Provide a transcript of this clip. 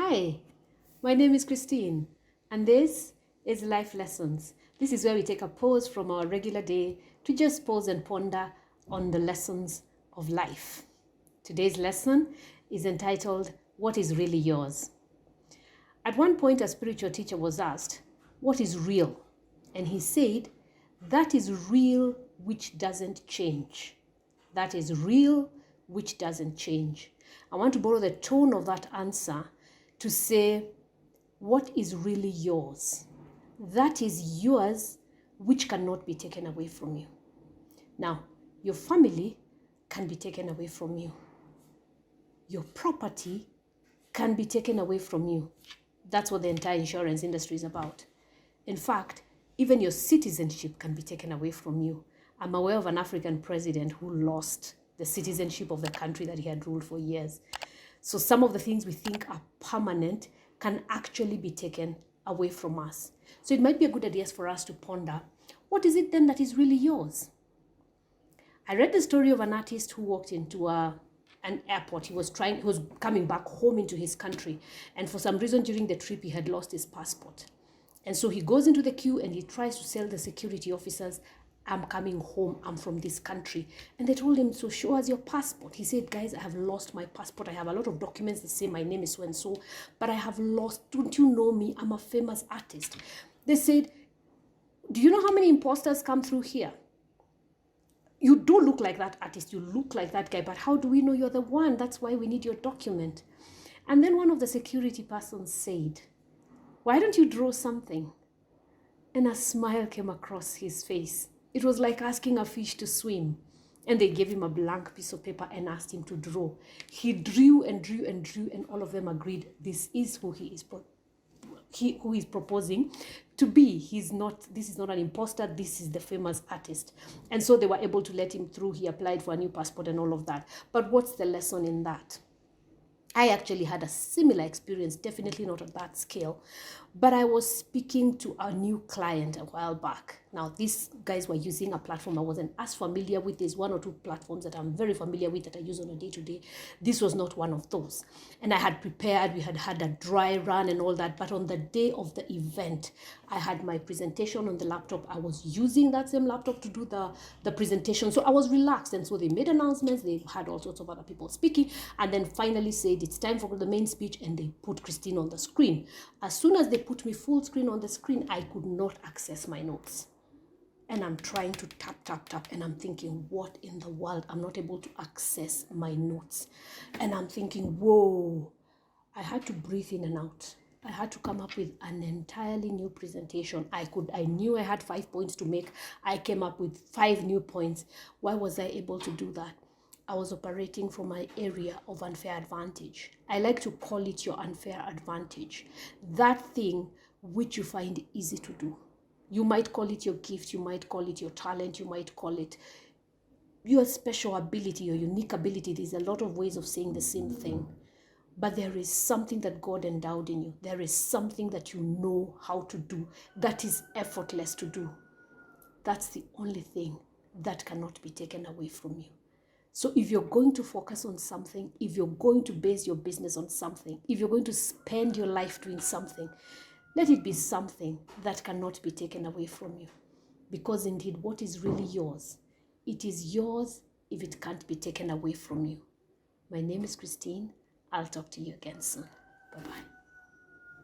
Hi, my name is Christine, and this is Life Lessons. This is where we take a pause from our regular day to just pause and ponder on the lessons of life. Today's lesson is entitled, What is Really Yours? At one point, a spiritual teacher was asked, What is real? And he said, That is real which doesn't change. That is real which doesn't change. I want to borrow the tone of that answer to say, what is really yours? That is yours which cannot be taken away from you. Now, your family can be taken away from you. Your property can be taken away from you. That's what the entire insurance industry is about. In fact, even your citizenship can be taken away from you. I'm aware of an African president who lost the citizenship of the country that he had ruled for years. So some of the things we think are permanent can actually be taken away from us. So it might be a good idea for us to ponder, what is it then that is really yours? I read the story of an artist who walked into an airport. He was coming back home into his country. And for some reason during the trip, he had lost his passport. And so he goes into the queue and he tries to tell the security officers, I'm coming home, I'm from this country. And they told him, so show us your passport. He said, guys, I have lost my passport. I have a lot of documents that say my name is so-and-so, but I have lost, don't you know me? I'm a famous artist. They said, do you know how many imposters come through here? You don't look like that artist, you look like that guy, but how do we know you're the one? That's why we need your document. And then one of the security persons said, why don't you draw something? And a smile came across his face. It was like asking a fish to swim. And they gave him a blank piece of paper and asked him to draw. He drew and drew and drew, and all of them agreed this is who he is who is proposing to be. This is not an imposter, this is the famous artist. And so they were able to let him through. He applied for a new passport and all of that. But what's the lesson in that? I actually had a similar experience, definitely not at that scale, but I was speaking to a new client a while back. Now, these guys were using a platform I wasn't as familiar with. There's one or two platforms that I'm very familiar with that I use on a day-to-day. This was not one of those. And I had prepared, we had had a dry run and all that, but on the day of the event, I had my presentation on the laptop. I was using that same laptop to do the presentation. So I was relaxed. And so they made announcements. They had all sorts of other people speaking, and then finally said, it's time for the main speech, and they put Christine on the screen. As soon as they put me full screen on the screen, I could not access my notes. And I'm trying to tap, and I'm thinking, what in the world? I'm not able to access my notes. And I'm thinking, whoa, I had to breathe in and out. I had to come up with an entirely new presentation. I knew I had 5 points to make. I came up with 5 new points. Why was I able to do that? I was operating from my area of unfair advantage. I like to call it your unfair advantage. That thing which you find easy to do. You might call it your gift, you might call it your talent, you might call it your special ability, your unique ability. There's a lot of ways of saying the same thing. But there is something that God endowed in you. There is something that you know how to do that is effortless to do. That's the only thing that cannot be taken away from you. So if you're going to focus on something, if you're going to base your business on something, if you're going to spend your life doing something, let it be something that cannot be taken away from you. Because indeed, what is really yours, it is yours if it can't be taken away from you. My name is Christine. I'll talk to you again soon. Bye-bye.